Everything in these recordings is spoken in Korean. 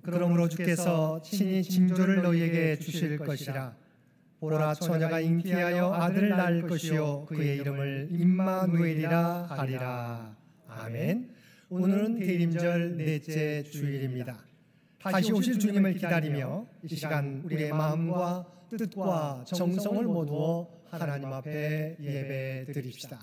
그러므로 주께서 친히 징조를 너희에게 주실 것이라. 보라, 처녀가 잉태하여 아들을 낳을 것이요 그의 이름을 임마누엘이라 하리라. 아멘. 오늘은 대림절 넷째 주일입니다. 다시 오실 주님을 기다리며 이 시간 우리의 마음과 뜻과 정성을 모두어 하나님 앞에 예배 드립시다.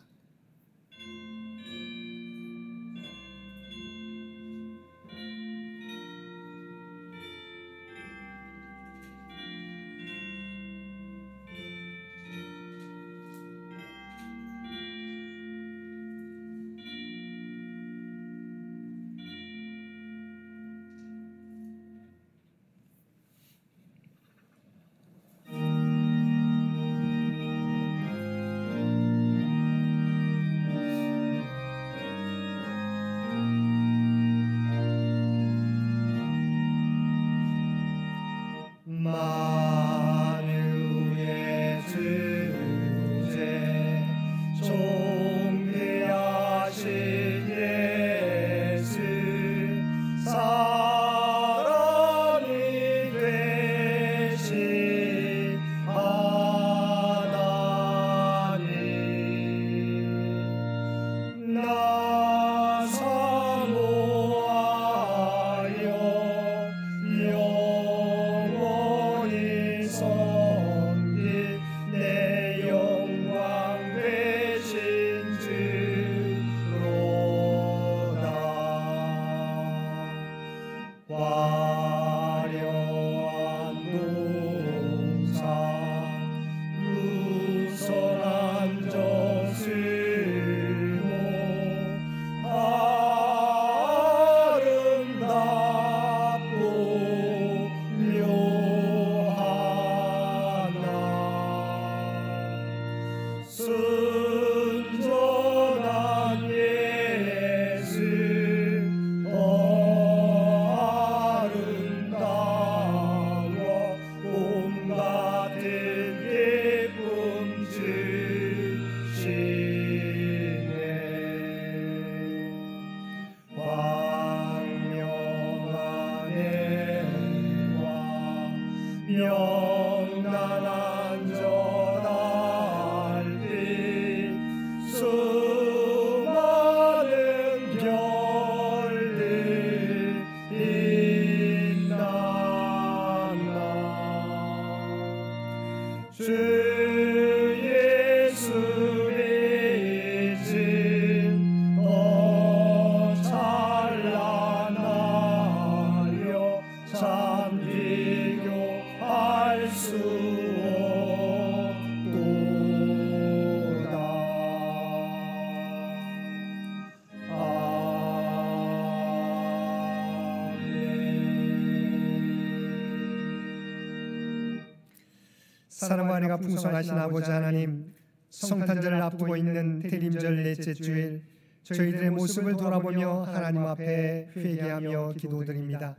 사랑과 은혜가 풍성하신 아버지 하나님, 성탄절을 앞두고 있는 대림절 넷째 주일, 저희들의 모습을 돌아보며 하나님 앞에 회개하며 기도드립니다.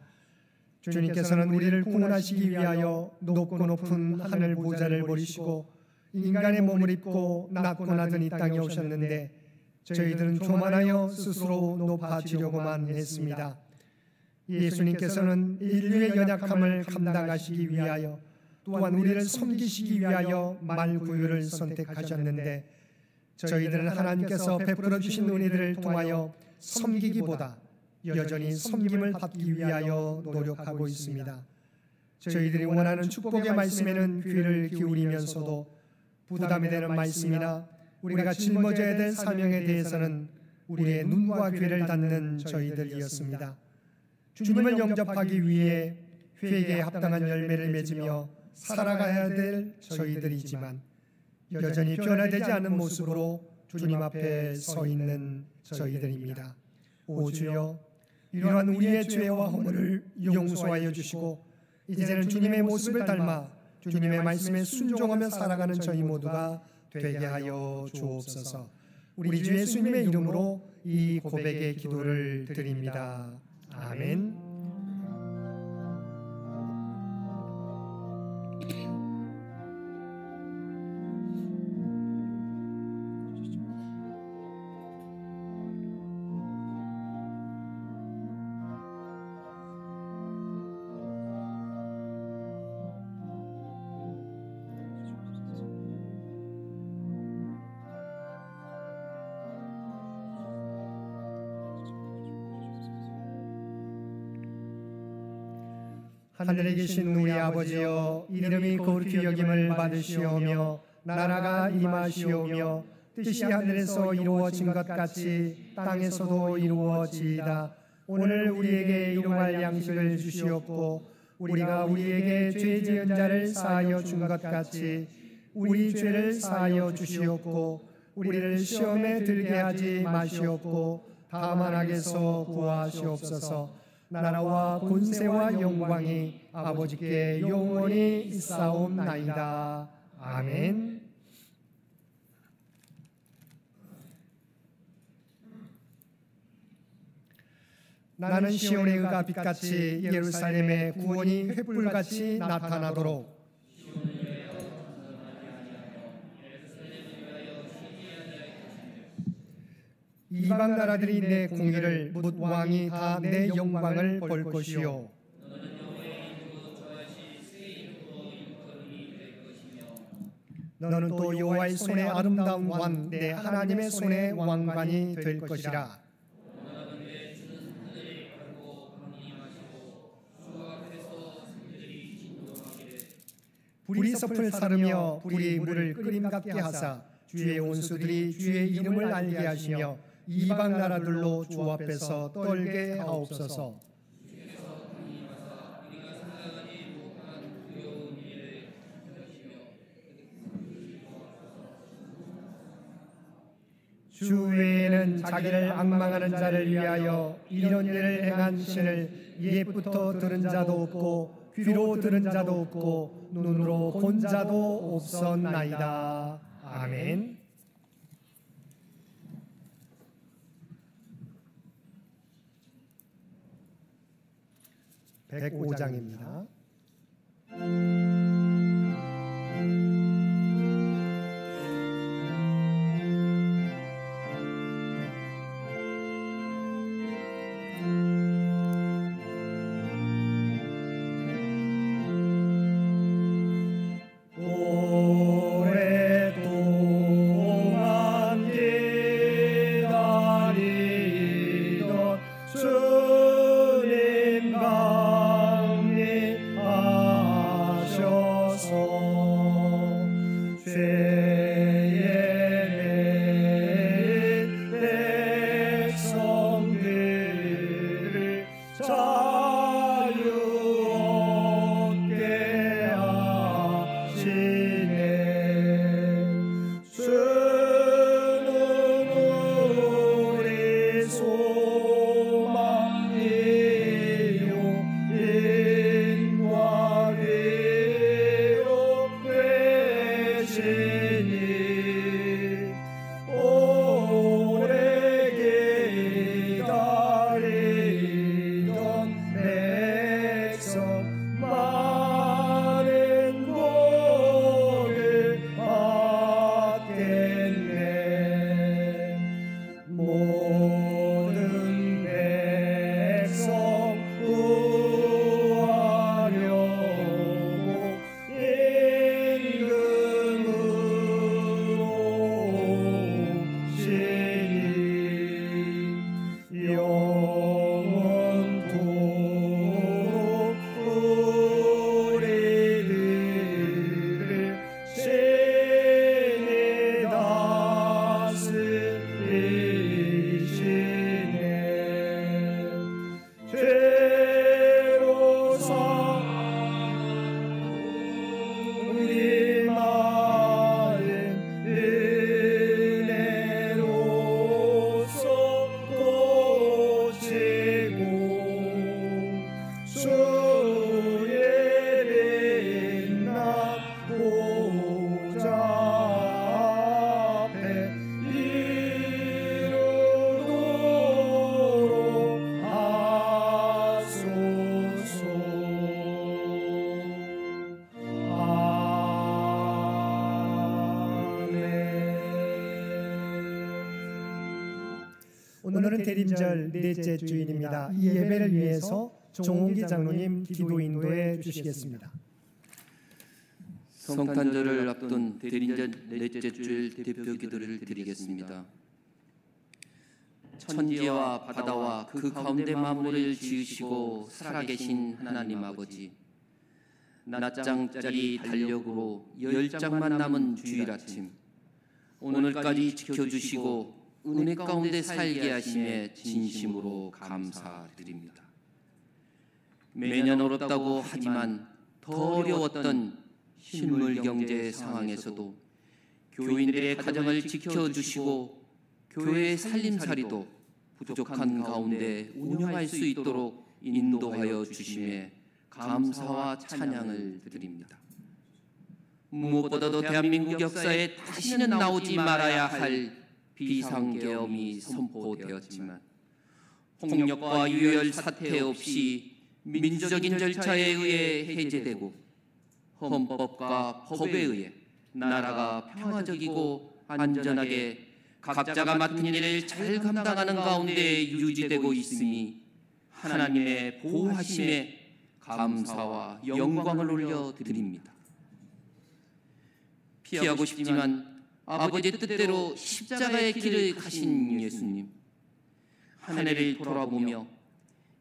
주님께서는 우리를 구원하시기 위하여 높고 높은 하늘 보좌를 버리시고 인간의 몸을 입고 낮고 낮은 이 땅에 오셨는데 저희들은 교만하여 스스로 높아지려고만 했습니다. 예수님께서는 인류의 연약함을 감당하시기 위하여 또한 우리를 섬기시기 위하여 말구유를 선택하셨는데 저희들은 하나님께서 베풀어 주신 은혜들을 통하여 섬기기보다 여전히 섬김을 받기 위하여 노력하고 있습니다. 저희들이 원하는 축복의 말씀에는 귀를 기울이면서도 부담이 되는 말씀이나 우리가 짊어져야 될 사명에 대해서는 우리의 눈과 귀를 닫는 저희들이었습니다. 주님을 영접하기 위해 회개에 합당한 열매를 맺으며 살아가야 될 저희들이지만 여전히 변화되지 않은 모습으로 주님 앞에 서 있는 저희들입니다. 오 주여, 이러한 우리의 죄와 허물을 용서하여 주시고 이제는 주님의 모습을 닮아 주님의 말씀에 순종하며 살아가는 저희 모두가 되게 하여 주옵소서. 우리 주 예수님의 이름으로 이 고백의 기도를 드립니다. 아멘. 하늘에 계신 우리 아버지여, 이름이 거룩히 여김을 받으시오며 나라가 임하시오며 뜻이 하늘에서 이루어진 것 같이 땅에서도 이루어지이다. 오늘 우리에게 일용할 양식을 주시옵고 우리가 우리에게 죄 지은 자를 사하여 준 것 같이 우리 죄를 사하여 주시옵고 우리를 시험에 들게 하지 마시옵고 다만 악에서 구하시옵소서. 나라와 권세와 영광이 아버지께 영원히 있사옵나이다. 아멘. 나는 시온의 의가 빛같이 예루살렘의 구원이 횃불같이 나타나도록 이방 나라들이 내 공의를 묻 왕이 다 내 영광을 볼 것이요 너는 또 여호와의 손에 아름다운 왕 내 하나님의 손에 왕관이 될 것이라. 불이 섭을 사르며 불이 물을 끓임 같게 하사 주의 원수들이 주의 이름을 알게 하시며 이방 나라들로 주 앞에서 떨게 하옵소서. 주 외에는 자기를 악망하는 자를 위하여 이런 일을 행한 신을 옛부터 들은 자도 없고 귀로 들은 자도 없고 눈으로 본 자도 없었나이다. 아멘. (105장입니다) 오늘은 대림절 넷째 주일입니다. 이 예배를 위해서 종옥기 장로님 기도 인도해 주시겠습니다. 성탄절을 앞둔 대림절 넷째 주일 대표 기도를 드리겠습니다. 천지와 바다와 그 가운데 만물을 지으시고 살아계신 하나님 아버지, 낮장짜리 달력으로 10장만 남은 주일 아침, 오늘까지 지켜주시고 은혜 가운데 살게 하심에 진심으로 감사드립니다. 매년 어렵다고 하지만 더 어려웠던 실물 경제 상황에서도 교인들의 가정을 지켜주시고 교회의 살림살이도 부족한 가운데 운영할 수 있도록 인도하여 주심에 감사와 찬양을 드립니다. 무엇보다도 대한민국 역사에 다시는 나오지 말아야 할 비상계엄이 선포되었지만 폭력과 유혈 사태 없이 민주적인 절차에 의해 해제되고 헌법과 법에 의해 나라가 평화적이고 안전하게 각자가 맡은 일을 잘 감당하는 가운데 유지되고 있으니 하나님의 보호하심에 감사와 영광을 올려드립니다. 피하고 싶지만 아버지의 뜻대로 십자가의 길을 가신 예수님, 한 해를 돌아보며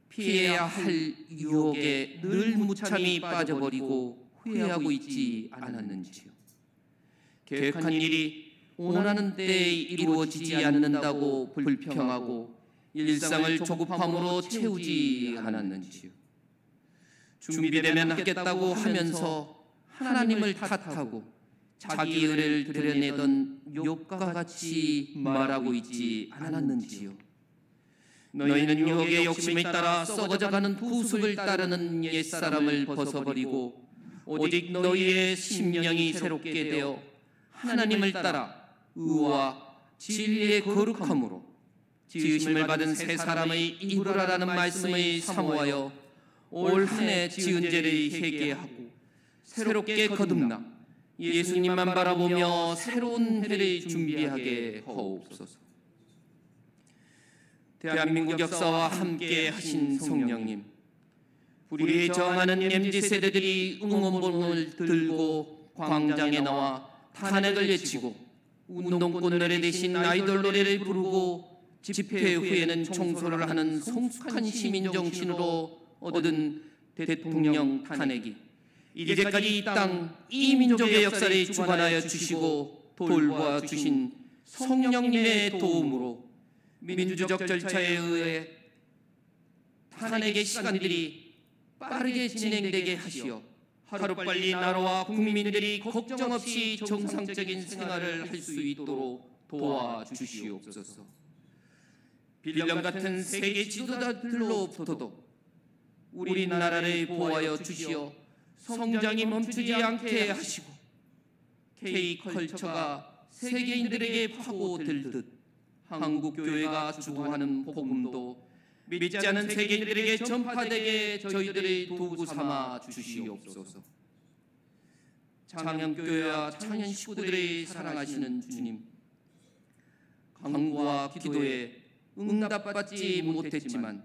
피해야 할 유혹에 늘 무참히 빠져버리고 후회하고 있지 않았는지요. 계획한 일이 원하는 때에 이루어지지 않는다고 불평하고 일상을 조급함으로 채우지 않았는지요. 준비되면 하겠다고 하면서 하나님을 탓하고 자기 의를 드러내던 욥과 같이 말하고 있지 않았는지요. 너희는 유혹의 욕심에 따라 썩어져가는 부습을 따르는 옛사람을 벗어버리고 오직 너희의 심령이 새롭게 되어 하나님을 따라 의와 진리의 거룩함으로 지으심을 받은 새 사람의 이루라라는 말씀을 사모하여 올 한 해 지은 죄를 회개하고 새롭게 거듭나 예수님만 바라보며 새로운 해를 준비하게 하옵소서. 대한민국 역사와 함께 하신 성령님, 불의에 저항하는 MZ 세대들이 응원봉을 들고 광장에 나와 탄핵을 외치고 운동권 노래 대신 아이돌 노래를 부르고 집회 후에는 총소를 하는 성숙한 시민 정신으로 얻은 대통령 탄핵이 이제까지 이 땅, 이 민족의 역사를 주관하여 주시고 돌보아 주신 성령님의 도움으로 민주적 절차에 의해 탄핵의 시간들이 빠르게 진행되게 하시어 하루빨리 나라와 국민들이 걱정 없이 정상적인 생활을 할 수 있도록 도와주시옵소서. 빌런 같은 세계 지도자들로부터도 우리나라를 보호하여 주시어 성장이 멈추지 않게 하시고 K컬처가 세계인들에게 파고들듯 한국교회가 주도하는 복음도 믿지 않는 세계인들에게 전파되게 저희들의 도구 삼아 주시옵소서. 창현교회와 창현 식구들을 사랑하시는 주님, 간구와 기도에 응답받지 못했지만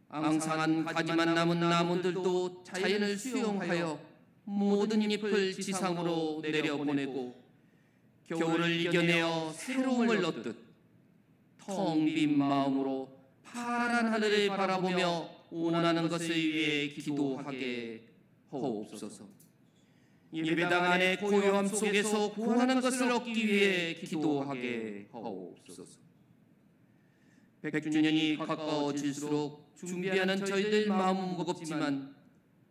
앙상한 가지만 남은 나무들도 자연을 수용하여 모든 잎을 지상으로 내려보내고 겨울을 이겨내어 새로움을 얻듯 텅 빈 마음으로 파란 하늘을 바라보며 원하는 것을 위해 기도하게 하옵소서. 예배당 안의 고요함 속에서 구하는 것을 얻기 위해 기도하게 하옵소서. 100주년이 가까워질수록 준비하는 저희들 마음은 무겁지만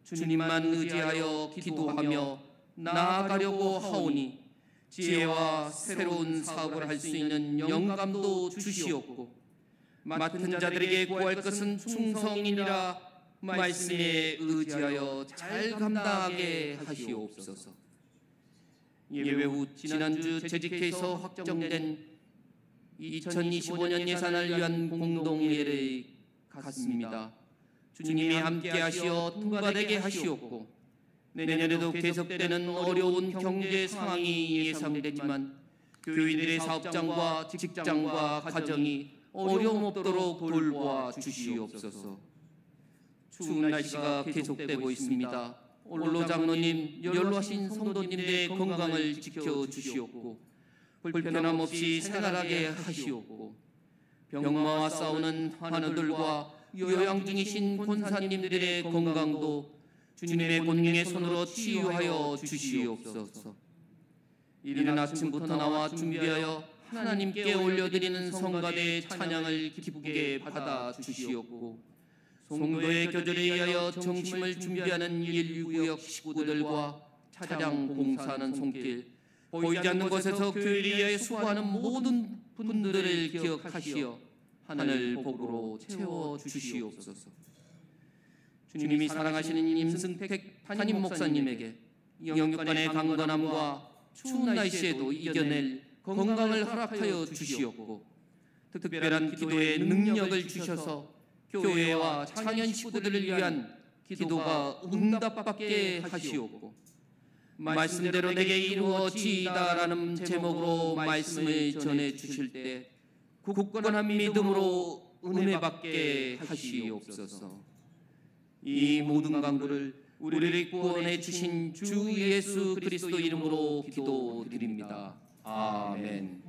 주님만 의지하여 기도하며 나아가려고 하오니 지혜와 새로운 사업을 할 수 있는 영감도 주시옵고 맡은 자들에게 구할 것은 충성이니라 말씀에 의지하여 잘 감당하게 하시옵소서. 예외 후 지난주 재직회에서 확정된 2025년 예산을 위한 공동회를 갖습니다. 주님이 함께 하시어 통과되게 하시옵고 내년에도 계속되는 어려운 경제 상황이 예상되지만 교인들의 사업장과 직장과 가정이 어려움 없도록 돌보아 주시옵소서. 추운 날씨가 계속되고 있습니다. 올로 장로님, 연로하신 성도님들의 건강을 지켜주시옵고 불편함 없이 생활하게 하시옵고 병마와 싸우는 환우들과 요양 중이신 권사님들의 건강도 주님의 권능의 손으로 치유하여 주시옵소서. 이른 아침부터 나와 준비하여 하나님께 올려드리는 성가대의 찬양을 기쁘게 받아 주시옵고, 성도의 교절에 의하여 정심을 준비하는 1구역 식구들과 차량 봉사하는 손길, 보이지 않는 곳에서 교회를 위하여 수고하는 모든 분들을 기억하시어 하늘 복으로 채워 주시옵소서. 주님이 사랑하시는 임승택 담임 목사님에게 영육간의 강건함과 추운 날씨에도 이겨낼 건강을 허락하여 주시옵고, 특별한 기도의 능력을 주셔서 교회와 창현 식구들을 위한 기도가 응답받게 하시옵고, 말씀대로 내게 이루어지이다라는 제목으로 말씀을 전해 주실 때 굳건한 믿음으로 은혜 받게 하시옵소서. 이 모든 간구를 우리를 구원해 주신 주 예수 그리스도 이름으로 기도드립니다. 아멘.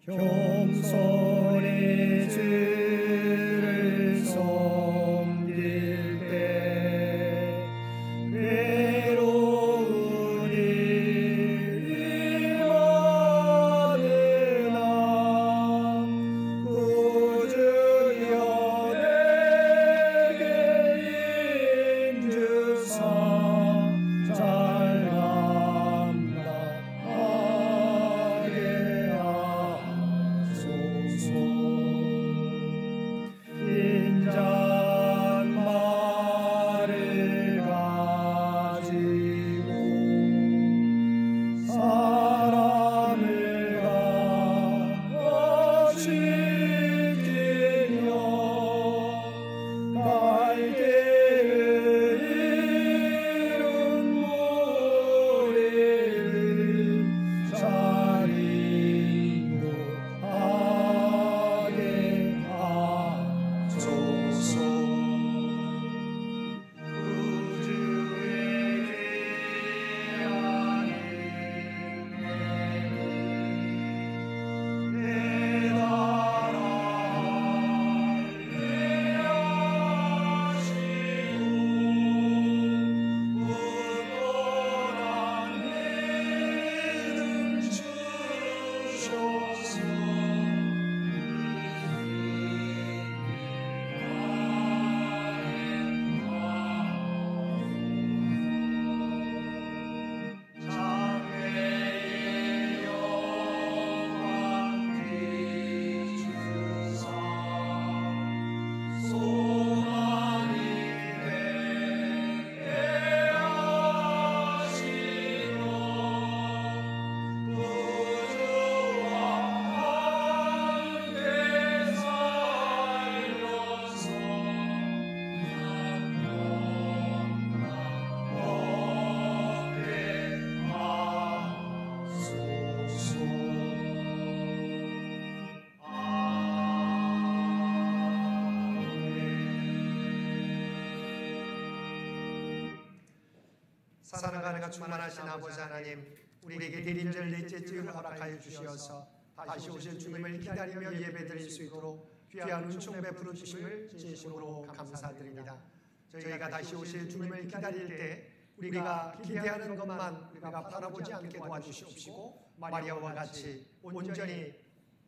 겸손히 주를 섬길 때 외로운 일이 많으나 꾸준히 내게 인주사 잘 감당하게 하소서. 인자한 말을 가지고 사람을 가르치며 갈 때의 이른 모래를 잘 인도하게 하소서. 우주의 귀한 내 나라 예하시고 굳건한 믿음 주셔서 장래의 영광 비추사 소망이 되게 하시고 구주와 함께 살려서 사랑과 은혜가 충만하신 아버지 하나님, 우리에게 대림절 넷째 주일 허락하여 주시어서 다시 오실 주님을 기다리며 예배드릴 수 있도록 귀한 은총 베풀어 주심을 진심으로 감사드립니다. 저희가 다시 오실 주님을 기다릴 때 우리가 기대하는 것만 우리가 바라보지 않게 도와주시옵시고, 마리아와 같이 온전히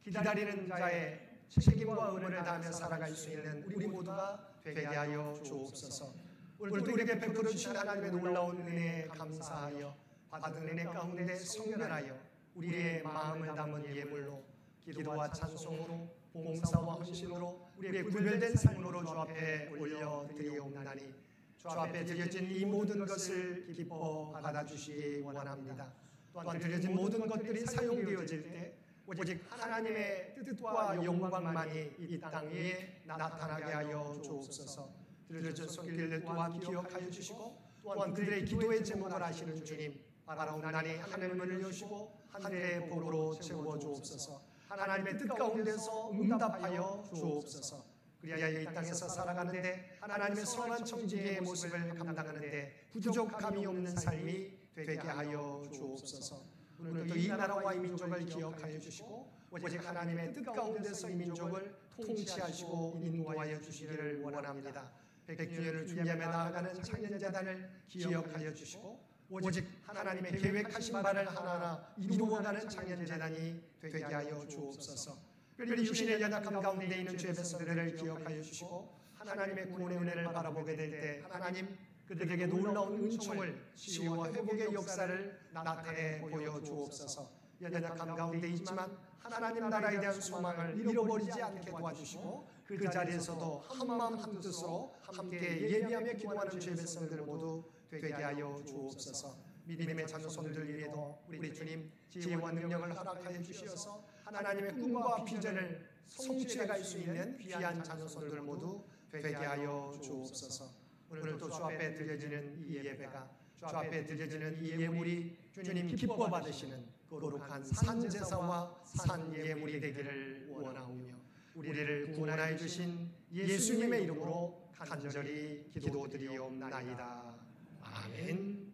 기다리는 자의 책임과 의무를 다하며 살아갈 수 있는 우리 모두가 되게 하여 주옵소서. 오늘도 우리에게 베풀어 주신 하나님의 놀라운 은혜에 감사하여 받은 은혜 가운데 성결하여 우리의 마음을 담은 예물로 기도와 찬송으로 봉사와 헌신으로 우리의 구별된 삶으로 주 앞에 올려드리옵나니 주 앞에 드려진 이 모든 것을 기뻐 받아주시기 원합니다. 또한 드려진 모든 것들이 사용되어질 때 오직 하나님의 뜻과 영광만이 이 땅 위에 나타나게 하여 주옵소서. 드려진 손길들 또한 기억하여 주시고 또한 그들의 기도의 제목을 아시는 주님, 바라옵나니 하늘의 문을 여시고 하늘의 복으로 채워 주옵소서. 하나님의 뜻 가운데서 응답하여 주옵소서. 그리하여 이 땅에서 살아가는데 하나님의 선한 청지기의 모습을 감당하는데 부족함이 없는 삶이 되게 하여 주옵소서. 오늘도 이 나라와 이 민족을 기억하여 주시고 오직 하나님의 뜻 가운데서 이 민족을 통치하시고 인도하여 주시기를 원합니다. 100주년을 준비하며 나아가는 창년재단을 기억하여 주시고 오직 하나님의 계획하신 바를 하나하나 이루어가는 창년재단이 되게 하여 주옵소서. 특별히 육신의 연약함 가운데 있는 주의 백성들을 기억하여 주시고 하나님의 구원의 은혜를 바라보게 될 때 하나님 그들에게 놀라운 은총을 치유와 회복의 역사를 나타내 보여주옵소서. 연약함 가운데 있지만 하나님 나라에 대한 소망을 잃어버리지 않게 도와주시고 그 자리에서도 한마음 한뜻으로 함께 예비하며 기도하는 주의 백성들 모두 되게 하여 주옵소서. 믿음의 자녀손들 위에도 우리 주님 지혜와 능력을 허락하여 주시어서 하나님의 꿈과 비전을 성취해갈 수 있는 귀한 자녀손들 모두 되게 하여 주옵소서. 오늘도 주 앞에 드려지는 이 예배가, 주 앞에 드려지는 이 예물이 주님 기뻐 받으시는 거룩한 산제사와 산예물이 되기를 원하오며 우리를 구원하여 주신 예수님의 이름으로 간절히 기도드리옵나이다. 아멘.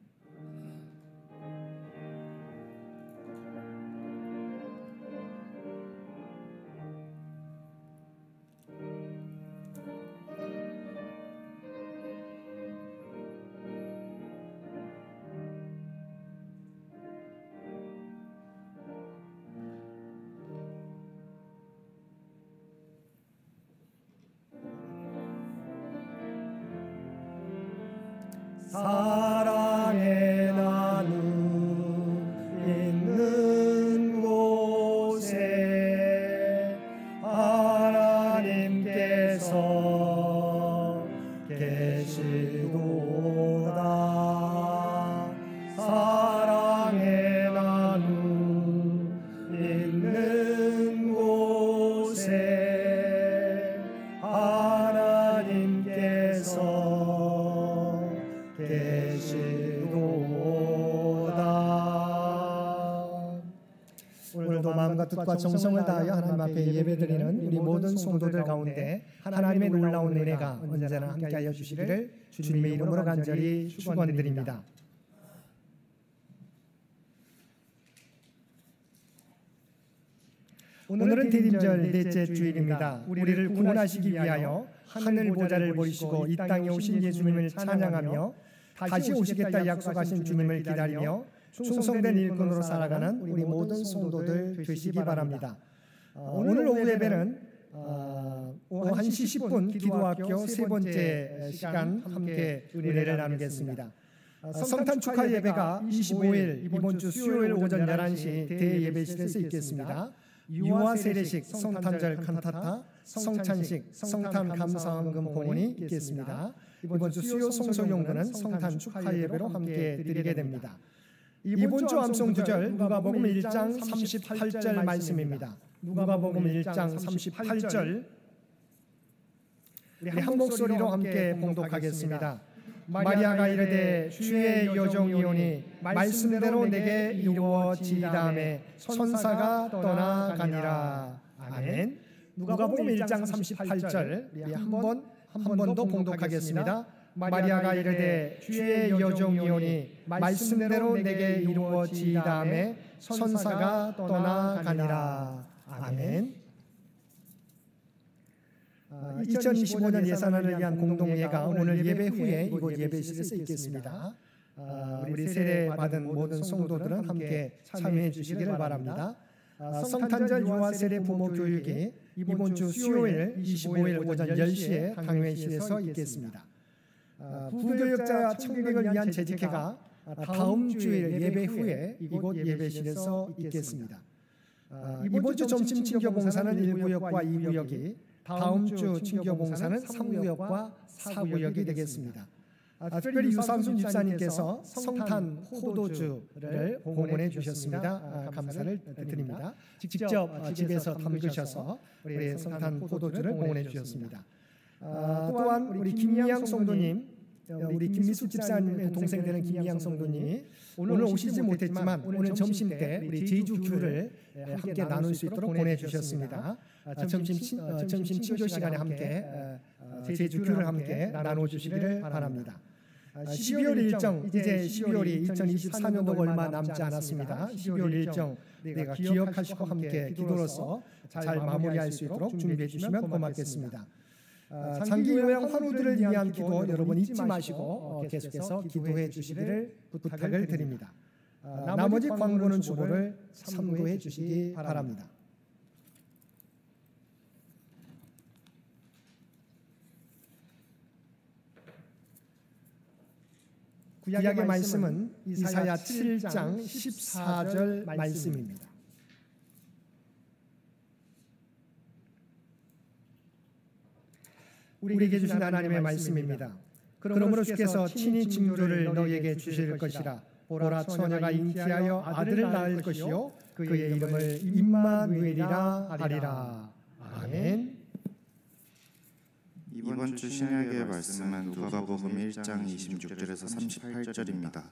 사랑의 나눔 있는 곳에 하나님께서 계시도다. 사랑의 나눔 있는 곳에 하나님께서 계시도다. 오늘도 마음과 뜻과 정성을 다하여 하나님 앞에 예배드리는 우리 모든 성도들 가운데 하나님의 놀라운 은혜가 언제나 함께하여 주시기를 주님의 이름으로 간절히 축원드립니다. 오늘은 대림절 넷째 주일입니다. 우리를 구원하시기 위하여 하늘 보좌를 버리시고 이 땅에 오신 예수님을 찬양하며 다시 오시겠다 약속하신 주님을 기다리며 충성된 일꾼으로 살아가는 우리 모든 성도들 되시기 바랍니다. 오늘 오후 예배는 오후 1시 10분 기도학교 세 번째 시간 함께 은혜를 나누겠습니다. 성탄 축하 예배가 25일 이번 주 수요일 오전 11시 대예배실에서 있겠습니다. 유아 세례식, 성탄절 칸타타, 성찬식, 성탄 감사헌금 공헌이 있겠습니다. 이번 주 수요 성소용도는 성탄 축하 예배로 함께 드리게 됩니다. 이번 주 암송 구절 누가복음 1장 38절 말씀입니다. 누가복음 1장 38절 우리 한 목소리로 함께 봉독하겠습니다. 마리아가 이르되 주의 여종이오니 말씀대로 내게 이루어지이다매 천사가 떠나가니라. 아멘. 누가복음 1장 38절 우리 한 번 더 봉독하겠습니다. 마리아가 이르되 주의 여종이오니 말씀대로 내게 이루어지이다매 천사가 떠나가니라. 아멘. 2025년 예산안을 위한 공동회의가 오늘 예배 후에 이곳 예배실에서 있겠습니다. 우리 세례 받은 모든 성도들은 함께 참여해 주시기를 바랍니다. 성탄절 유아 세례 부모 교육이 이번 주 수요일 25일 오전 10시에 강회실에서 있겠습니다. 부교역자 청백을 위한 재직회가 다음 주일 예배 후에 이곳 예배실에서 있겠습니다. 이번 주 점심 친교 봉사는 1구역과 2구역이, 다음 주 친교 봉사는 3구역과 4구역이 되겠습니다. 특별히 유삼순 집사님께서 성탄 포도주를 공헌해 주셨습니다. 감사를 드립니다. 직접 집에서 담그셔서 우리 성탄 포도주를 공헌해 주셨습니다. 또한 우리 김미양 성도님, 우리 김미숙 집사님의 동생 되는 김미양 성도님이 오늘 오시지 못했지만 오늘 점심 때 우리 제주 큐를 함께 나눌 수 있도록 보내주셨습니다. 점심 친교 시간에 함께 제주 큐를 함께 나눠주시기를 바랍니다. 12월 일정, 이제 12월이 2024년도 얼마 남지 않았습니다. 12월 일정 내가 기억하시고 함께 기도로서 잘 마무리할 수 있도록 준비해 주시면 고맙겠습니다. 장기 요양 환우들을 위한 기도 여러분 잊지 마시고 계속해서 기도해 주시기를 부탁을 드립니다. 나머지 광고는 주보를 참고해 주시기 바랍니다. 구약의 말씀은 이사야 7장 14절 말씀입니다. 우리에게 주신 하나님의 말씀입니다. 그러므로 주께서 친히 징조를 너희에게 주실 것이라. 보라, 처녀가 잉태하여 아들을 낳을 것이요 그의 이름을 임마누엘이라 하리라. 아멘. 이번 주 신약의 말씀은 누가복음 1장 26절에서 38절입니다.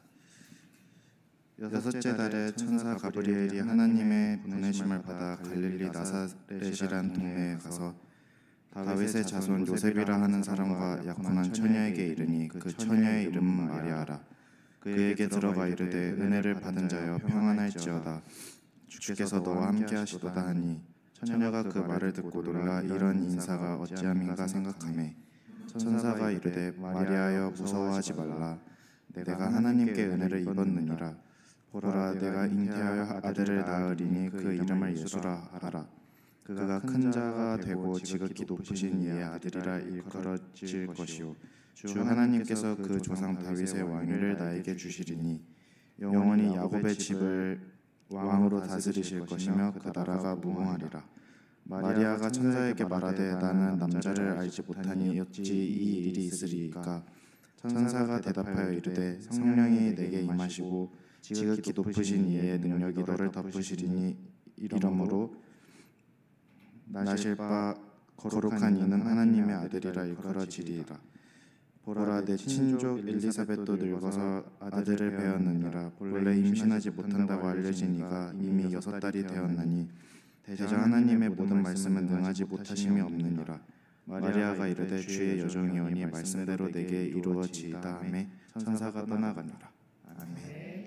여섯째 달에 천사 가브리엘이 하나님의 보내심을 받아 갈릴리 나사렛이란 동네에 가서 다윗의 자손 요셉이라 하는 사람과 약혼한 처녀에게 이르니 그 처녀의 이름은 마리아라. 그에게 들어가 이르되 은혜를 받은 자여 평안할지어다. 주께서 너와 함께 하시도다 하니 처녀가 그 말을 듣고 놀라 이런 인사가 어찌함인가 생각하매 천사가 이르되 마리아여 무서워하지 말라. 내가 하나님께 은혜를 입었느니라. 보라, 내가 잉태하여 아들을 낳으리니 그 이름을 예수라 하라. 그가 큰 자가 되고 지극히 높으신 이의 아들이라 일컬어질 것이요 주 하나님께서 그 조상 다윗의 왕위를 나에게 주시리니 영원히 야곱의 집을 왕으로 다스리실 것이며 그 나라가 무궁하리라. 마리아가 천사에게 말하되 나는 남자를 알지 못하니 어찌 이 일이 있으리이까. 천사가 대답하여 이르되 성령이 내게 임하시고 지극히 높으신 이의 능력이 너를 덮으시리니 이러므로 나실 바 거룩한 이는 하나님의 아들이라 일컬어지리라. 보라, 내 친족 엘리사벳도 늙어서 아들을 배었느니라. 본래 임신하지 못한다고 알려진 이가 이미 6달이 되었나니 대저 하나님의 모든 말씀은 능하지 못하심이 없느니라. 마리아가 이르되 주의 여종이오니 말씀대로 내게 이루어지이다 하매 천사가 떠나가니라. 아멘.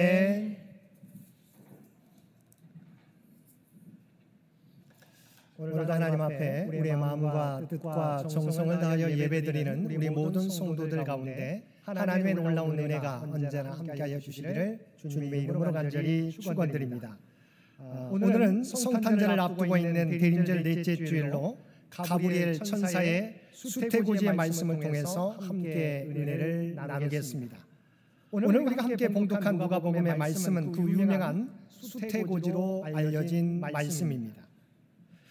아멘. 오늘도 하나님 앞에 우리의 마음과 뜻과 정성을 다하여 예배드리는 우리 모든 성도들 가운데 하나님의 놀라운 은혜가 언제나 함께하여 주시기를 주님의 이름으로 간절히 축원드립니다. 오늘은 성탄절을 앞두고 있는 대림절 넷째 주일로 가브리엘 천사의 수태고지의 말씀을 통해서 함께 은혜를 나누겠습니다. 오늘 우리가 함께 봉독한 누가복음의 말씀은 그 유명한 수태고지로 알려진 말씀입니다.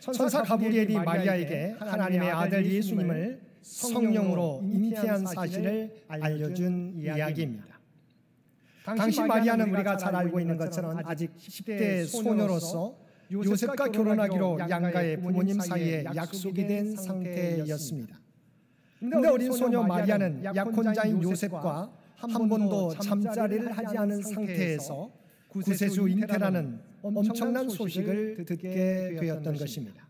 천사 가브리엘이 마리아에게 하나님의 아들 예수님을 성령으로 잉태한 사실을 알려준 이야기입니다. 당시 마리아는 우리가 잘 알고 있는 것처럼 아직 10대 소녀로서 요셉과 결혼하기로 양가의 부모님 사이에 약속이 된 상태였습니다. 그런데 어린 소녀 마리아는 약혼자인 요셉과 한 번도 잠자리를 하지 않은 상태에서 구세주 잉태라는 엄청난 소식을 듣게 되었던 것입니다.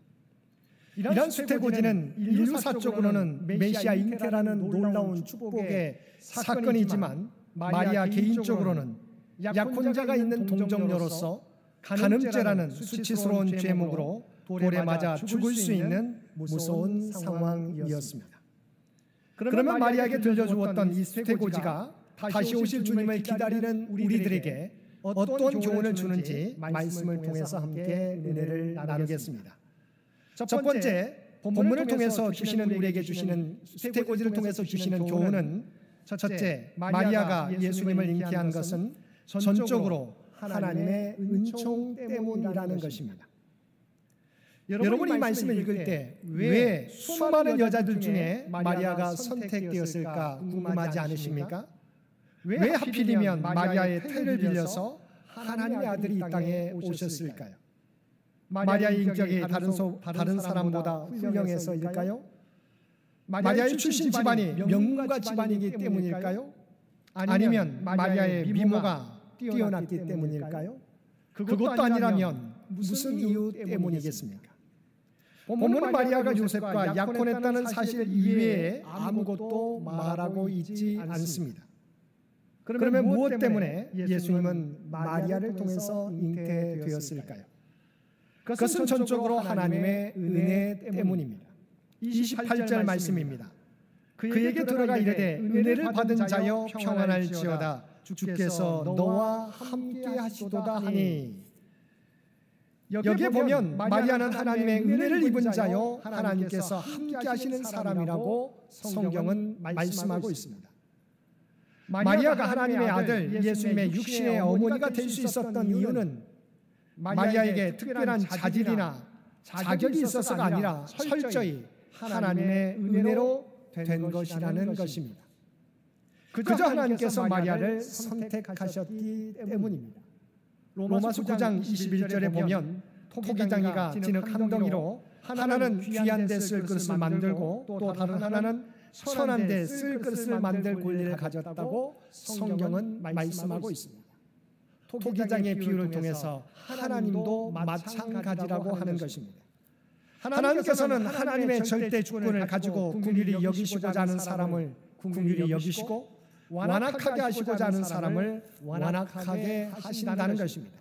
이런 수태고지는 인류사적으로는 메시아 잉태라는 놀라운 축복의 사건이지만 마리아 개인적으로는 약혼자가 있는 동정녀로서 간음죄라는 수치스러운 죄목으로 돌에 맞아 죽을 수 있는 무서운 상황이었습니다. 그러면 마리아에게 들려주었던 이 수태고지가 다시 오실 주님을 기다리는 우리들에게 어떤 교훈을 주는지 말씀을 통해서 함께 은혜를 나누겠습니다. 첫 번째, 본문을 통해서 주시는 우리에게 주시는 수태고지를 통해서 주시는 교훈은 첫째, 마리아가 예수님을 잉태한 것은 전적으로 하나님의 은총 때문이라는 것입니다. 여러분 이 말씀을 읽을 때 왜 수많은 여자들 중에 마리아가 선택되었을까 궁금하지 않으십니까? 왜 하필이면 마리아의 태를 빌려서 하나님의 아들이 이 땅에 오셨을까요? 마리아의 인격이 다른 사람보다 훌륭해서일까요? 마리아의 출신 집안이 명문가 집안이기 때문일까요? 아니면 마리아의 미모가 뛰어났기 때문일까요? 그것도 아니라면 무슨 이유 때문이겠습니까? 본문은 마리아가 요셉과 약혼했다는 사실 이외에 아무것도 말하고 있지 않습니다. 그러면 무엇 때문에 예수님은 마리아를 통해서 잉태되었을까요? 그것은 전적으로 하나님의 은혜 때문입니다. 28절 말씀입니다. 그에게 들어가 이르되 은혜를 받은 자여 평안할지어다 주께서 너와 함께 하시도다 하니. 여기에 보면 마리아는 하나님의 은혜를 입은 자여 하나님께서 함께 하시는 사람이라고 성경은 말씀하고 있습니다. 마리아가 하나님의 아들 예수님의 육신의 어머니가 될 수 있었던 이유는 마리아에게 특별한 자질이나 자격이 있어서가 아니라 철저히 하나님의 은혜로 된 것이라는 것입니다. 그저 하나님께서 마리아를 선택하셨기 때문입니다. 로마서 9장 21절에 보면 토기장이가 진흙 한 덩이로 하나는 귀한 데 쓸 그릇을 만들고 또 다른 하나는 천한 데 쓸 그릇을 만들 권리를 가졌다고 성경은 말씀하고 있습니다. 토기장의 비유를 통해서 하나님도 마찬가지라고 하는 것입니다. 하나님께서는 하나님의 절대 주권을 가지고 긍휼히 여기시고자 하는 사람을 긍휼히 여기시고 완악하게 하시고자 하는 사람을 완악하게 하신다는 것입니다.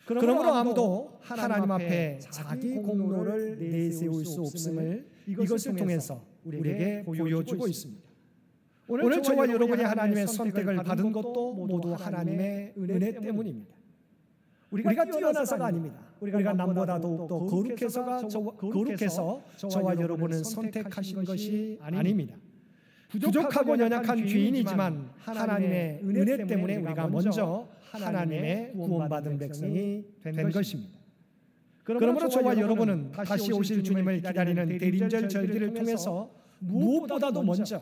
그러므로 아무도 하나님 앞에 자기 공로를 내세울 수 없음을 이것을 통해서 우리에게 보여주고 있습니다. 오늘 저와 여러분이 하나님의 선택을 받은 것도 모두 하나님의 은혜 때문입니다. 우리가 뛰어나서가 아닙니다. 우리가 남보다 더욱더 거룩해서 저와 여러분은 선택하신 것이 아닙니다. 부족하고 연약한 죄인이지만 하나님의 은혜 때문에 우리가 먼저 하나님의 구원받은 백성이 된 것입니다. 그러므로 저와 여러분은 다시 오실 주님을 기다리는 대림절 절기를 통해서 무엇보다도 먼저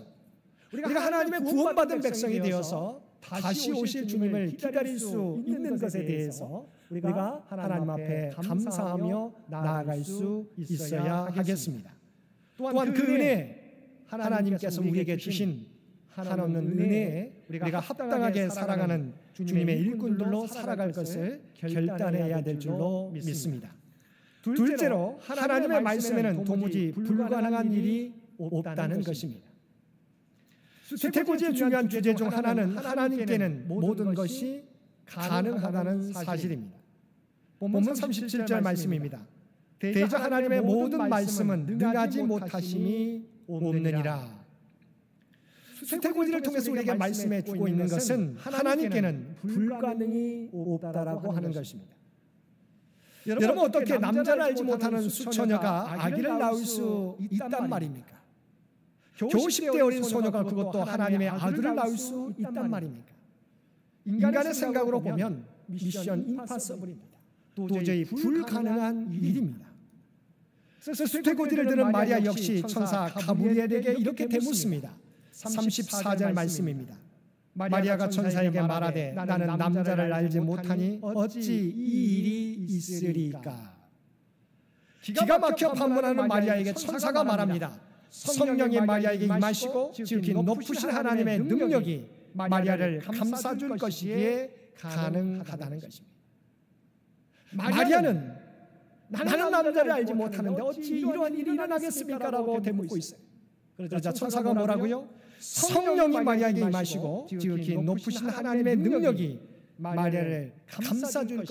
우리가 하나님의 구원받은 백성이 되어서 다시 오실 주님을 기다릴 수 있는 것에 대해서 우리가 하나님 앞에 감사하며 나아갈 수 있어야 하겠습니다. 또한 그 은혜, 하나님께서 우리에게 주신 한없는 은혜에 우리가 합당하게 살아가는 주님의 일꾼들로 살아갈 것을 결단해야 될 줄로 믿습니다. 둘째로 하나님의 말씀에는 도무지 불가능한 일이 없다는 것입니다. 수태고지의 중요한 주제 중 하나는 하나님께는 모든 것이 가능하다는 사실입니다. 본문 37절 말씀입니다. 대저 하나님의 모든 말씀은 능하지 못하심이 없느니라. 수태고지를 통해서 우리에게 말씀해 주고 있는 것은 하나님께는 불가능이 없다라고 하는 것입니다. 여러분, 어떻게 남자를 알지 못하는 수처녀가 아기를 낳을 수 있단 말입니까? 겨우 10대 어린 소녀가 그것도 하나님의 아들을 낳을 수 있단 말입니까? 인간의 생각으로 보면 미션 임파서블입니다. 도저히 불가능한 일입니다. 수태고지를 들은 마리아 역시 천사 가브리엘에게 이렇게 대묻습니다. 34절 말씀입니다. 마리아가 천사에게 말하되 나는 남자를 알지 못하니 어찌 이 일이 있으리까. 기가 막혀 반문하는 마리아에게 천사가 말합니다. 성령이 마리아에게 임하시고 지극히 높으신 하나님의 능력이 마리아를 감싸줄 것이기에 가능하다는 것입니다. 마리아는 나는 남자를 알지 못하는데 어찌 이러한 일이 일어나겠습니까? 라고 대묻고 있어요. 그러자 천사가 뭐라고요? 성령이 마리아에게 임하시고 지극히 높으신 하나님의 능력이 마리아를 감싸줄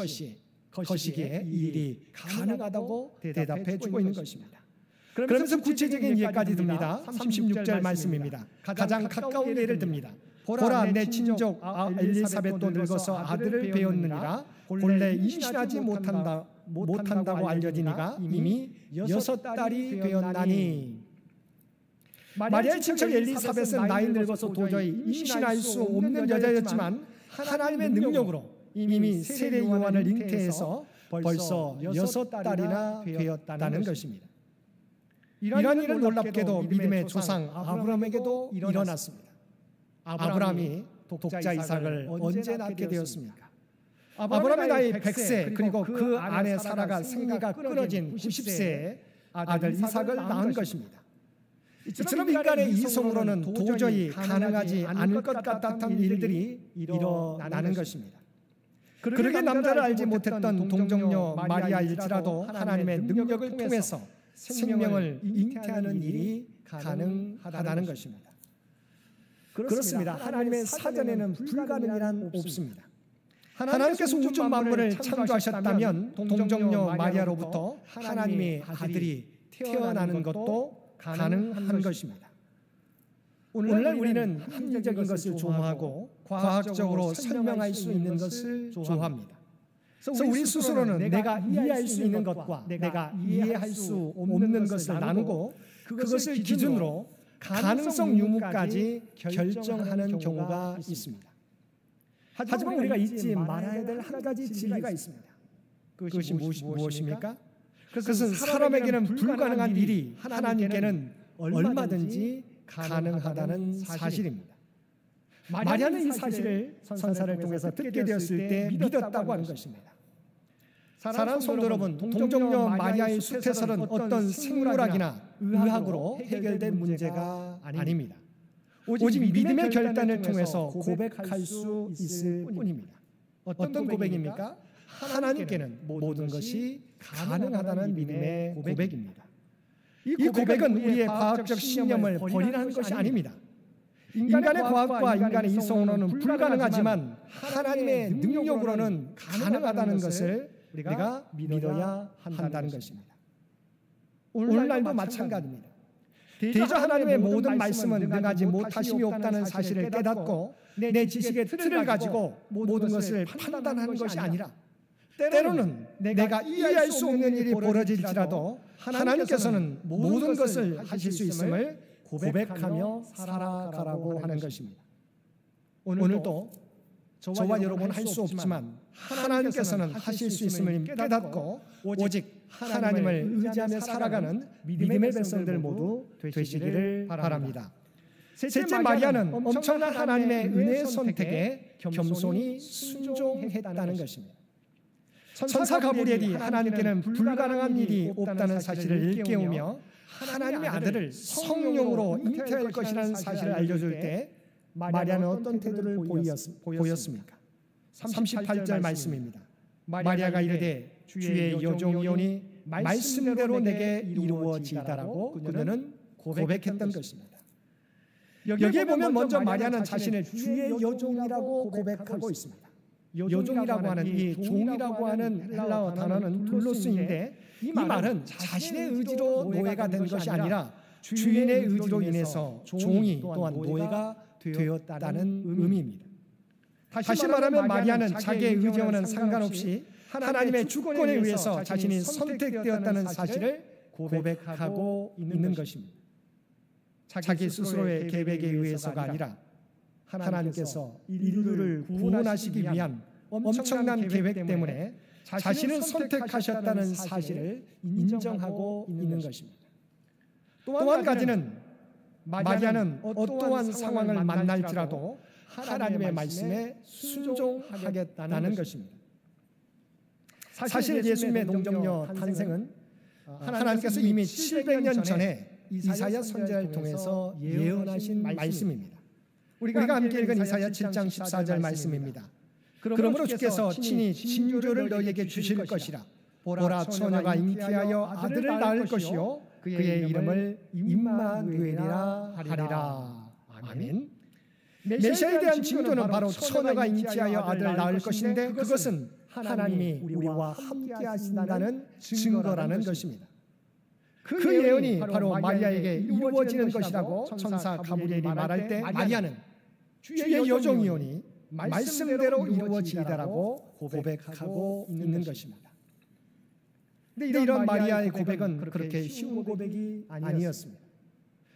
것이기에 이 일이 가능하다고 대답해 주고 있는 것입니다. 그러면서 구체적인 예까지 듭니다. 36절 말씀입니다. 가장 가까운 예를 듭니다. 보라, 내 친족 엘리사벳도 늙어서 아들을 배었느니라. 본래 임신하지 못한다고 알려지니가 이미 6달이 되었나니. 마리아의 친척 엘리사벳은 나이 늙어서 도저히 임신할 수 없는 여자였지만 하나님의 능력으로 이미 세례 요한을 잉태해서 벌써 6달이나 되었다는 것입니다. 이러한 일은 놀랍게도 믿음의 조상 아브라함에게도 일어났습니다. 아브라함이 독자 이삭을 언제 낳게 되었습니까? 아브라함의 나이 100세 그리고 그 아내 사라가 생리가 끊어진 90세에 아들 이삭을 낳은 것입니다. 이처럼 인간의 이성으로는 도저히 가능하지 않을 것 같았던 일들이 일어나는 것입니다. 그러게 남자를 알지 못했던 동정녀 마리아일지라도 하나님의 능력을 통해서 생명을 잉태하는 일이 가능하다는 것입니다. 그렇습니다. 하나님의 사전에는 불가능이란 없습니다. 하나님께서 우주 만물을 창조하셨다면 동정녀 마리아로부터 하나님의 아들이 태어나는 것도 가능한 것입니다. 오늘날 우리는 합리적인 것을 좋아하고 과학적으로 설명할 수 있는 것을 좋아합니다. 그래서 우리 스스로는 내가 이해할 수 있는 것과 내가 이해할 수 없는 것을 나누고 그것을 기준으로 가능성 유무까지 결정하는 경우가 있습니다. 하지만 우리가 잊지 말아야 될 한 가지 진리가 있습니다. 그것이 무엇입니까? 그것은 사람에게는 불가능한 일이 하나님께는 얼마든지 가능하다는 사실입니다. 마리아는 이 사실을 선사를 통해서 듣게 되었을 때 믿었다고 하는 것입니다. 사랑하는 성도 여러분, 동정녀 마리아의 수태설은 어떤 생물학이나 의학으로 해결된 문제가 아닙니다. 오직 믿음의 결단을 통해서 고백할 수 있을 뿐입니다. 어떤 고백입니까? 하나님께는 모든 것이 가능하다는 믿음의 고백입니다. 이 고백은 우리의 과학적 신념을 버리라는 것이 아닙니다. 인간의 과학과 인간의 이성으로는 불가능하지만 하나님의 능력으로는 가능하다는 것을 우리가 믿어야 한다는 것입니다. 오늘날도 마찬가지입니다. 대저 하나님의 모든 말씀은 능하지 못하심이 없다는 사실을 깨닫고 내 지식의 틀을 가지고 모든 것을 판단하는 것이 아니라 때로는 내가 이해할 수 없는 일이 벌어질지라도 하나님께서는 모든 것을 하실 수 있음을 고백하며 살아가라고 하는 것입니다. 오늘도 저와 여러분 할 수 없지만 하나님께서는 하실 수 있음을 깨닫고 오직 하나님을 의지하며 살아가는 믿음의 백성들 모두 되시기를 바랍니다. 셋째, 마리아는 엄청난 하나님의 은혜의 선택에 겸손히 순종했다는 것입니다. 천사 가브리엘이 하나님께는 불가능한 일이 없다는 사실을 일깨우며 하나님의 아들을 성령으로 잉태할 것이라는 사실을 알려줄 때 마리아는 어떤 태도를 보였습니까? 38절 말씀입니다. 마리아가 이르되 주의 여종이오니 말씀대로 내게 이루어지이다라고 그녀는 고백했던 것입니다. 여기에 보면 먼저 마리아는 자신을 주의 여종이라고 고백하고 있습니다. 여종이라고 하는 이 종이라고 하는 헬라어 단어는 둘로스인데 이 말은 자신의 의지로 노예가 된 것이 아니라 주인의 의지로 인해서 종이 또한 노예가 되었다는 의미입니다. 다시 말하면 마리아는 자기의 의지와는 상관없이 하나님의 주권에 의해서 자신이 선택되었다는 사실을 고백하고 있는 것입니다. 자기 스스로의 계획에 의해서가 아니라 하나님께서 인류를 구원하시기 위한 엄청난 계획 때문에 자신을 선택하셨다는 사실을 인정하고 있는 것입니다. 또 한 가지는 마리아는 어떠한 상황을 만날지라도 하나님의 말씀에 순종하겠다는 것입니다. 사실 예수님의 동정녀 탄생은 하나님께서 이미 700년 전에 이사야 선지자를 통해서 예언하신 말씀입니다. 우리가 함께 읽은 이사야 7장 14절 말씀입니다. 그러므로 주께서 친히 징조를 너희에게 주실 것이라. 보라, 처녀가 잉태하여 아들을 낳을 것이요 그의 이름을 임마누엘이라 하리라. 아멘. 메시아에 대한 징조는 바로 처녀가 잉태하여 아들을 낳을 것인데 그것은 하나님이 우리와 함께 하신다는 증거라는 것입니다. 그 예언이 바로 마리아에게 이루어지는 것이라고 천사 가브리엘이 말할 때 마리아는 주의 여종이오니 말씀대로 이루어지리라고 고백하고 있는 것입니다. 그런데 이런 마리아의 고백은 그렇게 쉬운 고백이 아니었습니다.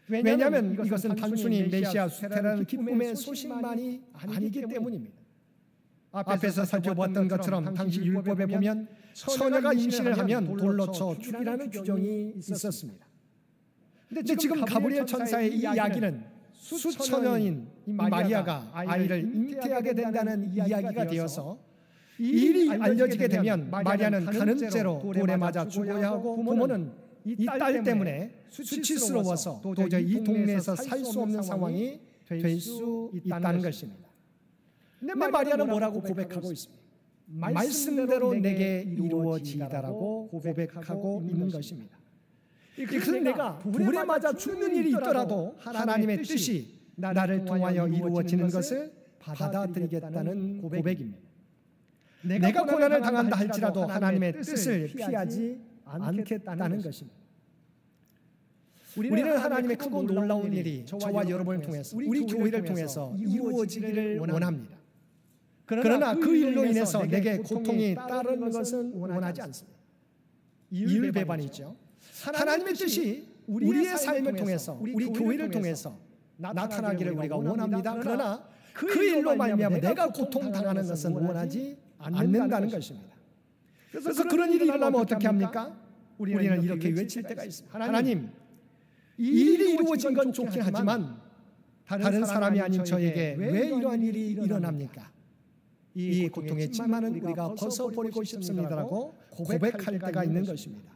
왜냐하면 이것은 단순히 메시아 수태라는 기쁨의 소식만이 아니기 때문입니다. 앞에서 살펴보았던 것처럼 당시 율법에 보면 처녀가 임신을 하면 돌로 쳐 죽이라는 규정이 있었습니다. 그런데 지금 가브리엘 천사의 이 이야기는 수처녀인 마리아가 아이를 잉태하게 된다는 이야기가 되어서 이 일이 알려지게 되면 마리아는 가는 죄로 돌에 맞아 죽어야 하고 부모는 이 딸 때문에 수치스러워서 도저히 이 동네에서 살 수 없는 상황이 될 수 있다는 것입니다. 근데 마리아는 뭐라고 고백하고 있습니다. 말씀대로 내게 이루어지다라고 고백하고 있는 것입니다. 그래서 내가 돌에 맞아 죽는 일이 있더라도 하나님의 뜻이 나를 통하여 이루어지는 것을 받아들이겠다는 고백입니다. 내가 고난을 당한다 할지라도 하나님의 뜻을 피하지 않겠다는 것입니다. 우리는 하나님의 크고 놀라운 일이 저와 여러분을 통해서 우리 교회를 통해서 이루어지기를 원합니다. 그러나 그 일로 인해서 내게 고통이 따르는 것은 원하지 않습니다. 이율배반이죠. 하나님의 뜻이 우리의 삶을 통해서 우리 교회를 통해서 나타나기를 우리가 원합니다. 그러나 그 일로 말미암아 내가 고통당하는 것은 원하지 않는다는 것입니다. 그래서 그런 일이 일어나면 어떻게 합니까? 우리는 이렇게 외칠 때가 있습니다. 하나님, 이 일이 이루어진 건 좋긴 하지만 다른 사람이 아닌 저에게 왜 이러한 일이 일어납니까? 이 고통의 찜만은 우리가 벗어버리고 싶습니다라고 고백할 때가 있는 것입니다.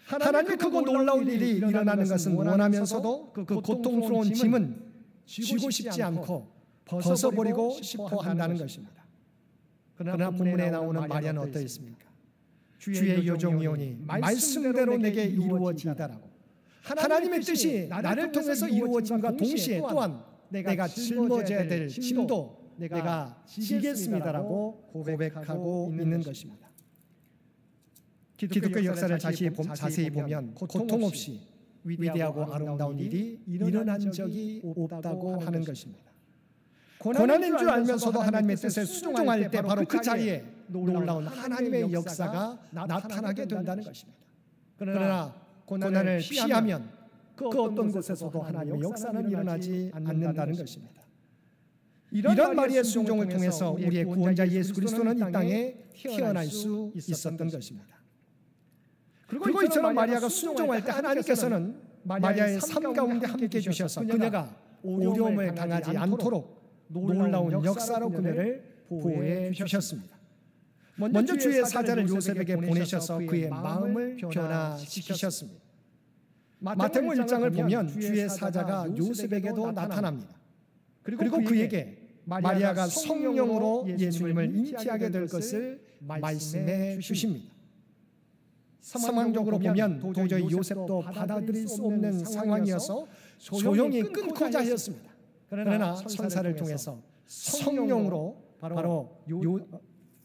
하나님의 크고 놀라운 일이 일어나는 것은 원하면서도 그 고통스러운 짐은 쥐고 싶지 않고 벗어버리고 싶어 한다는 것입니다. 그러나 본문에 나오는 마리아는 어떠했습니까? 주의 여종이오니 말씀대로 내게 이루어지다라고 하나님의 뜻이 나를 통해서 이루어짐과 동시에 또한 내가 짊어져야 될 짐도 내가 지겠습니다라고 고백하고 있는 것입니다. 기독교 역사를 자세히 보면 고통 없이 위대하고 아름다운 일이 일어난 적이 없다고 하는 것입니다. 고난인 줄 알면서도 하나님의 뜻에 순종할 때 바로 그 자리에 놀라운 하나님의 역사가 나타나게 된다는 것입니다. 그러나 고난을 피하면 그 어떤 곳에서도 하나님의 역사는 일어나지 않는다는 것입니다. 이런 마리아의 순종을 통해서 우리의 구원자 예수 그리스도는 이 땅에 태어날 수 있었던 것입니다. 그리고 이처럼 마리아가 순종할 때 하나님께서는 마리아의 삶 가운데 함께 해주셔서 그녀가 어려움을 당하지 않도록 놀라운 역사로 그녀를 보호해 주셨습니다. 먼저 주의 사자를 요셉에게 보내셔서 그의 마음을 변화시키셨습니다. 마태복음 1장을 보면 주의 사자가 요셉에게도 나타납니다. 그리고 그에게 마리아가 성령으로 예수님을 잉태하게 될 것을 말씀해 주십니다. 상황적으로 보면 도저히 요셉도 받아들일 수 없는 상황이어서 조용히 끊고자 하였습니다. 그러나 천사를 통해서 성령으로 바로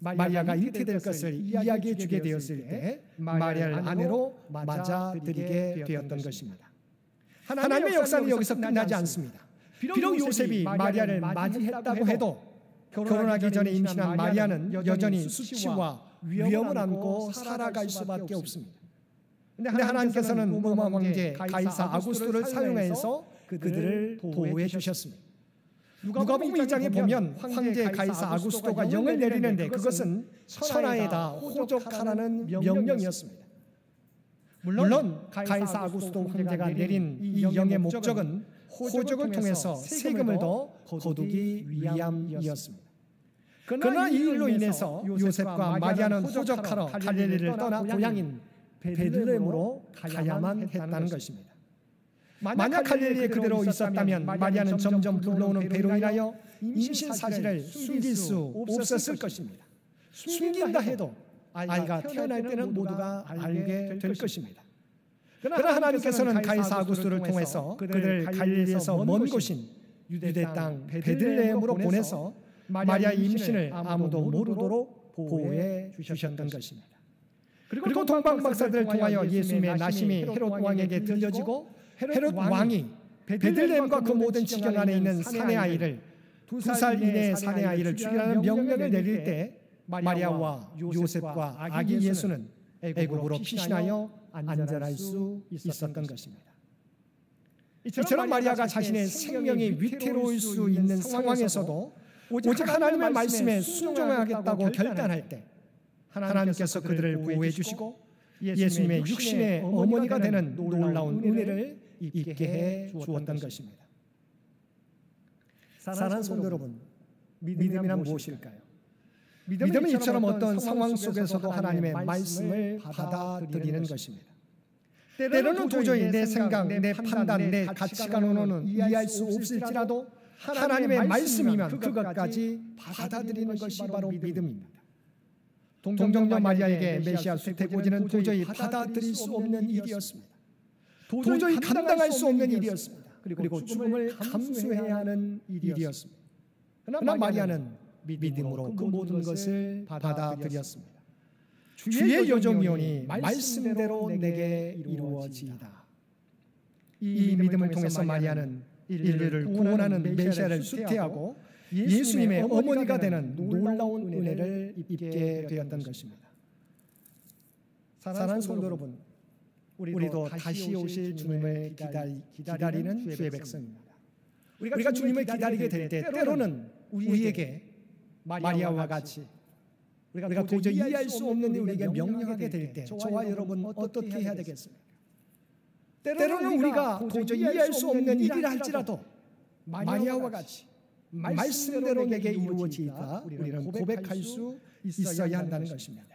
마리아가 잉태될 것을 이야기해 주게 되었을 때 마리아를 아내로 맞아들이게 되었던 것입니다. 하나님의 역사는 여기서 끝나지 않습니다. 비록 요셉이 마리아를 맞이했다고 해도 결혼하기 전에 임신한 마리아는 여전히 수치와 위험을 안고 살아갈 수밖에 없습니다. 그런데 하나님께서는 로마 황제 가이사 아구스토를 사용해서 그들을 보호해 주셨습니다. 누가복음 2장에 보면 황제 가이사 아구스토가 영을 내리는데 그것은 천하에다 호적하라는 명령이었습니다. 물론 가이사 아구스토 황제가 내린 이 영의 목적은 호적을 통해서 세금을 더 거두기 위함이었습니다. 그러나 이 일로 인해서 요셉과 마리아는 호적하러 갈릴리를 떠나 고향인 베들레헴으로 가야만 했다는 것입니다. 만약 갈릴리에 그대로 있었다면 마리아는 점점 불러오는 배로 인하여 임신 사실을 숨길 수 없었을 것입니다. 숨긴다 해도 아이가 태어날 때는 모두가 알게 될 것입니다. 그러나 하나님께서는 가이사 아구스토를 통해서 그들을 갈릴리에서 먼 곳인 유대 땅 베들레헴으로 보내서 마리아의 임신을 아무도 모르도록 보호해 주셨던 것입니다. 그리고 동방 박사들을 통하여 예수님의 나심이 헤롯 왕에게 들려지고 헤롯 왕이 베들레헴과 그 모든 지경 안에 있는 사내 아이를 2살 이내의 사내 아이를 죽이라는 명령을 내릴 때 마리아와 요셉과 아기 예수는 애국으로 피신하여 안전할 수 있었던 것입니다. 이처럼 마리아가 자신의 생명이 위태로울 수 있는 상황에서도 오직 하나님의 말씀에 순종하겠다고 결단할 때 하나님께서 그들을 보호해 주시고 예수님의 육신의 어머니가 되는 놀라운 은혜를 있게 해 주었던 것입니다. 사랑하는 성도 여러분, 믿음이란 무엇일까요? 믿음은 이처럼 어떤 상황 속에서도 하나님의 말씀을 받아들이는 것입니다. 때로는 도저히 내 생각, 내 판단, 내 가치관으로는 이해할 수 없을지라도 하나님의 말씀이면 그것까지 받아들이는 것이 바로 믿음입니다. 동정녀 마리아에게 메시아 수태고지는 도저히 받아들일 수 없는 일이었습니다. 도저히 감당할 수 없는 일이었습니다. 그리고 죽음을 감수해야 하는 일이었습니다. 그러나 마리아는 믿음으로 그 모든 것을 받아들였습니다. 주의 여정이오니 말씀대로 내게 이루어지이다. 이 믿음을 통해서 마리아는 인류를 구원하는 메시아를 수태하고 예수님의 어머니가 되는 놀라운 은혜를 입게 되었던 것입니다. 사랑하는 성도 여러분, 우리도 다시 오실 주님을 기다리는 주의 백성입니다. 우리가 주님을 기다리게 될 때 때로는 우리에게 마리아와 같이 우리가 도저히 이해할 수 없는데 우리에게 명령하게 될 때 저와 여러분 어떻게 해야 되겠습니까? 때로는 우리가 도저히 이해할 수 없는 일이라 할지라도 마리아와 같이 말씀대로 내게 이루어지이다 우리는 고백할 수 있어야 한다는 것입니다.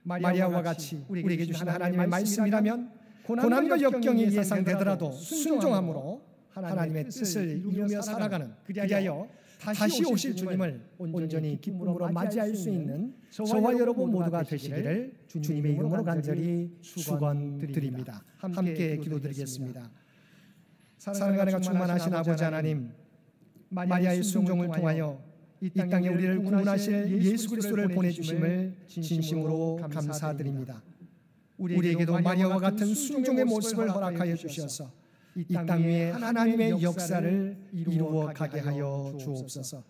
마리아와 같이 우리에게 주신 하나님의 말씀이라면 고난과 역경이 예상되더라도 순종함으로 하나님의 뜻을 이루며 살아가는 그리하여 다시 오실 주님을 온전히 기쁨으로 맞이할 수 있는 저와 여러분 모두가 되시기를 주님의 이름으로 간절히 축원드립니다. 함께 기도드리겠습니다. 사랑과 은혜가 충만하신 아버지 하나님, 마리아의 순종을 통하여 이 땅에 우리를 구원하실 예수 그리스도를 보내주심을 진심으로 감사드립니다. 우리에게도 마리아와 같은 순종의 모습을 허락하여 주셔서 이 땅 위에 하나님의 역사를 이루어 가게 하여 주옵소서.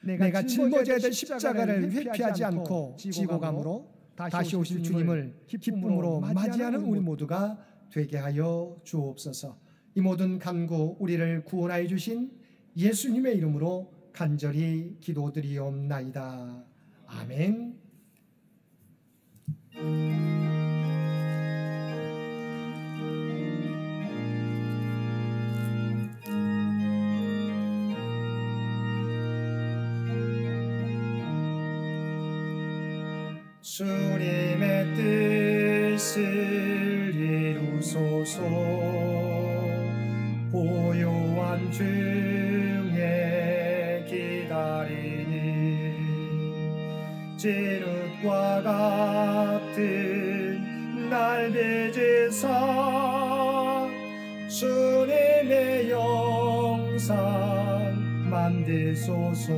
내가 짊어져야 될 십자가를 회피하지 않고 지고 감으로 다시 오실 주님을 기쁨으로 맞이하는 우리 모두가 되게 하여 주옵소서. 이 모든 간구 우리를 구원하여 주신 예수님의 이름으로 간절히 기도드리옵나이다. 아멘. 주님의 뜻을 이루소서. 고요한 중에 기다리니 진흙과 같은 날 빚으사 주님의 영상 만드소서.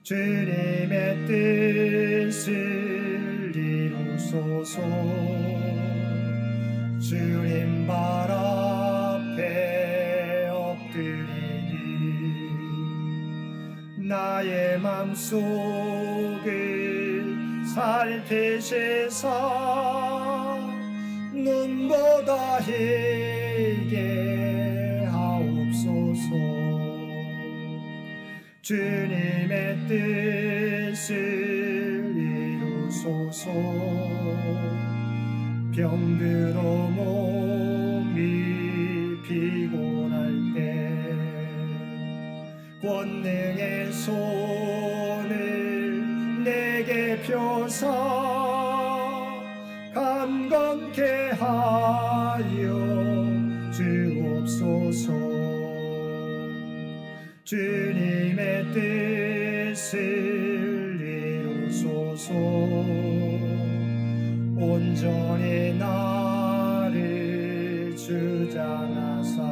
주님의 뜻을 이루소서. 주님 발 앞에 엎드리니 나의 맘속을 살피시사 눈보다 희게 하옵소서. 주님의 뜻을 이루소서. 병들어 몸이 피곤할 때 권능의 손을 내게 펴사 강건케 하여 주옵소서. 주님의 뜻을 이루소서. 온전히 나를 주장하사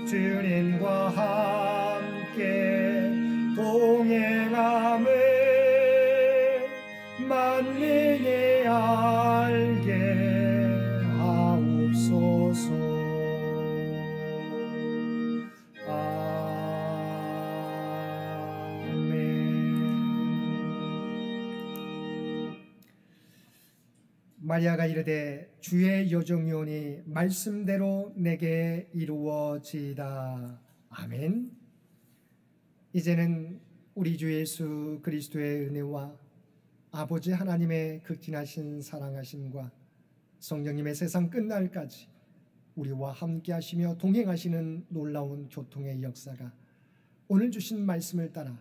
주님과 함께 동행함을 만민이 알게 하옵소서. 마리아가 이르되 주의 여정이오니 말씀대로 내게 이루어지이다. 아멘. 이제는 우리 주 예수 그리스도의 은혜와 아버지 하나님의 극진하신 사랑하심과 성령님의 세상 끝날까지 우리와 함께 하시며 동행하시는 놀라운 교통의 역사가 오늘 주신 말씀을 따라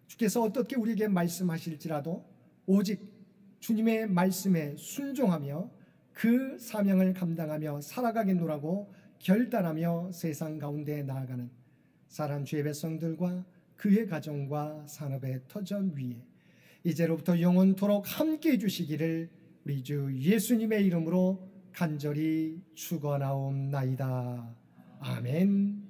주께서 어떻게 우리에게 말씀하실지라도 오직 주님의 말씀에 순종하며 그 사명을 감당하며 살아가겠노라고 결단하며 세상 가운데 나아가는 사랑 주의 백성들과 그의 가정과 산업의 터전 위에 이제로부터 영원토록 함께해 주시기를 우리 주 예수님의 이름으로 간절히 축원하옵나이다. 아멘.